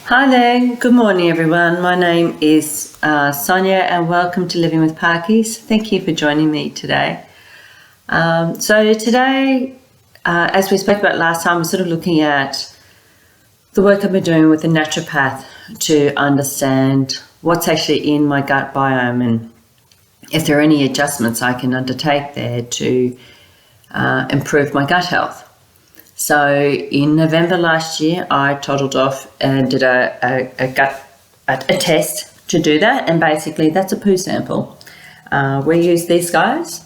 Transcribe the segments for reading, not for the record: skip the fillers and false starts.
Hi there, good morning everyone. My name is Sonia and welcome to Living with Parkies. Thank you for joining me today. So today, as we spoke about last time, we're sort of looking at the work I've been doing with a naturopath to understand what's actually in my gut biome and if there are any adjustments I can undertake there to improve my gut health. So in November last year, I toddled off and did a test to do that, and basically that's a poo sample. We use these guys,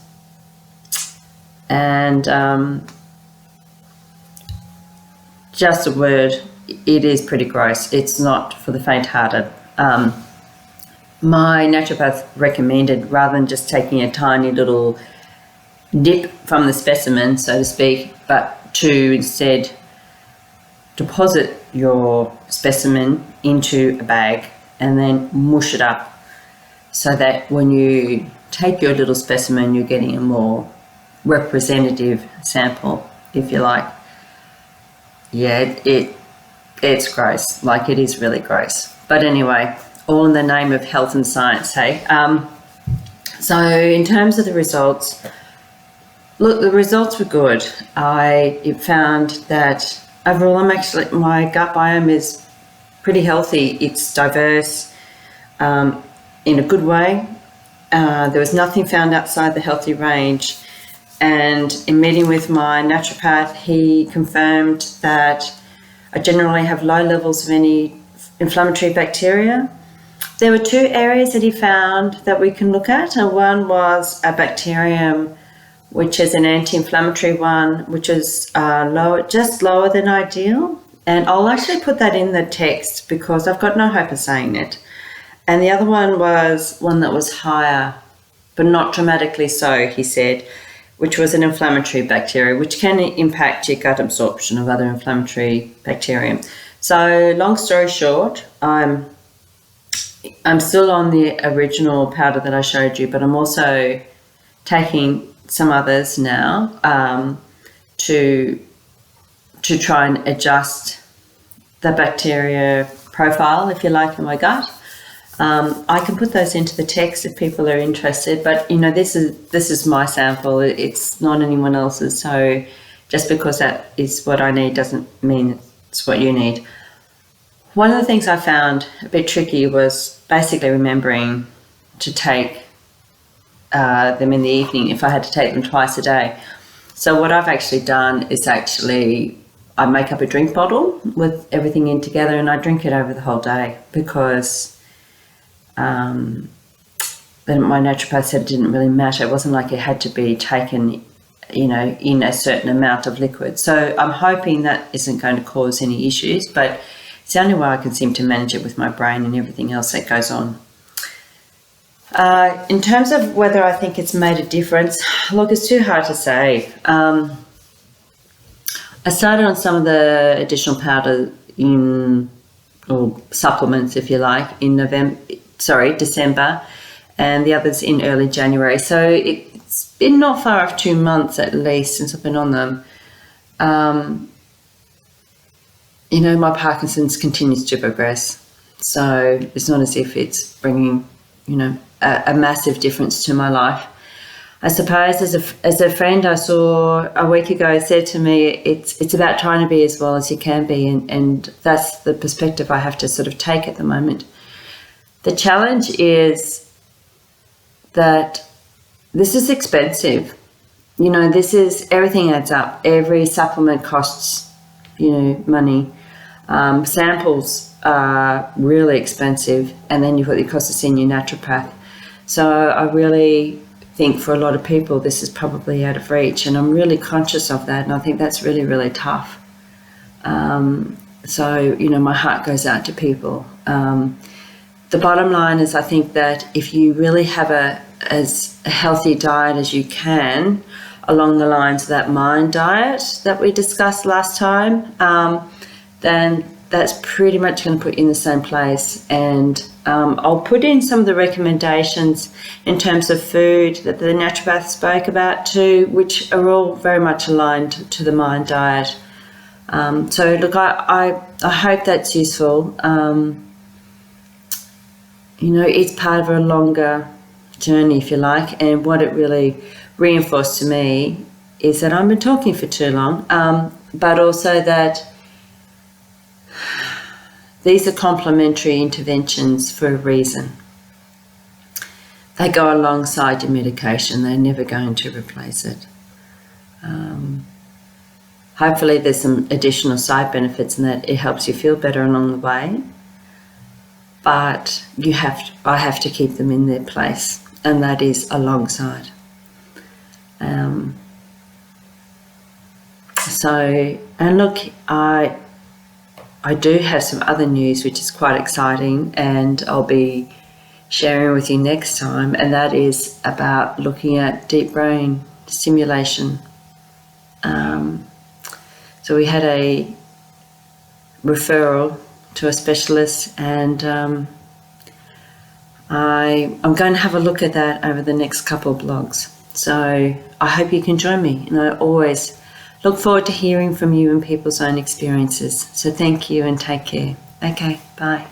and just a word, it is pretty gross. It's not for the faint-hearted. My naturopath recommended, rather than just taking a tiny little dip from the specimen, so to speak, but to instead deposit your specimen into a bag and then mush it up so that when you take your little specimen, you're getting a more representative sample, if you like. Yeah, it's gross. Like, it is really gross. But anyway, all in the name of health and science, hey? So in terms of the results, look, the results were good. I found that overall my gut biome is pretty healthy. It's diverse in a good way. There was nothing found outside the healthy range. And in meeting with my naturopath, he confirmed that I generally have low levels of any inflammatory bacteria. There were two areas that he found that we can look at, and one was a bacterium which is an anti-inflammatory one, which is just lower than ideal. And I'll actually put that in the text because I've got no hope of saying it. And the other one was one that was higher, but not dramatically so, he said, which was an inflammatory bacteria, which can impact your gut absorption of other inflammatory bacteria. So long story short, I'm still on the original powder that I showed you, but I'm also taking some others now to try and adjust the bacteria profile, if you like, in my gut. I can put those into the text if people are interested, but this is my sample. It's not anyone else's, so just because that is what I need doesn't mean it's what you need. One of the things I found a bit tricky was basically remembering to take them in the evening if I had to take them twice a day. So what I've actually done is I make up a drink bottle with everything in together and I drink it over the whole day because then my naturopath said it didn't really matter. It wasn't like it had to be taken in a certain amount of liquid. So I'm hoping that isn't going to cause any issues, but it's the only way I can seem to manage it with my brain and everything else that goes on. In terms of whether I think it's made a difference, look, it's too hard to say. I started on some of the additional powder or supplements, if you like, in December, and the others in early January. So it's been not far off 2 months at least since I've been on them. My Parkinson's continues to progress. So it's not as if it's bringing, a massive difference to my life. I suppose as a friend I saw a week ago said to me, it's about trying to be as well as you can be, and that's the perspective I have to sort of take at the moment. The challenge is that this is expensive. Everything adds up. Every supplement costs, money. Samples are really expensive, and then you've got the cost of seeing your naturopath. So I really think for a lot of people this is probably out of reach, and I'm really conscious of that, and I think that's really, really tough. So my heart goes out to people. The bottom line is I think that if you really have as healthy diet as you can, along the lines of that mind diet that we discussed last time, then that's pretty much going to put you in the same place. And I'll put in some of the recommendations in terms of food that the naturopath spoke about too, which are all very much aligned to the mind diet. So look, I hope that's useful. It's part of a longer journey, if you like, and what it really reinforced to me is that I've been talking for too long, but also that these are complementary interventions for a reason. They go alongside your medication. They're never going to replace it. Hopefully there's some additional side benefits in that it helps you feel better along the way, but I have to keep them in their place, and that is alongside. And look, I do have some other news which is quite exciting, and I'll be sharing with you next time, and that is about looking at deep brain stimulation. So we had a referral to a specialist, and I'm going to have a look at that over the next couple of blogs. So I hope you can join me, and I always look forward to hearing from you and people's own experiences. So thank you and take care. Okay, bye.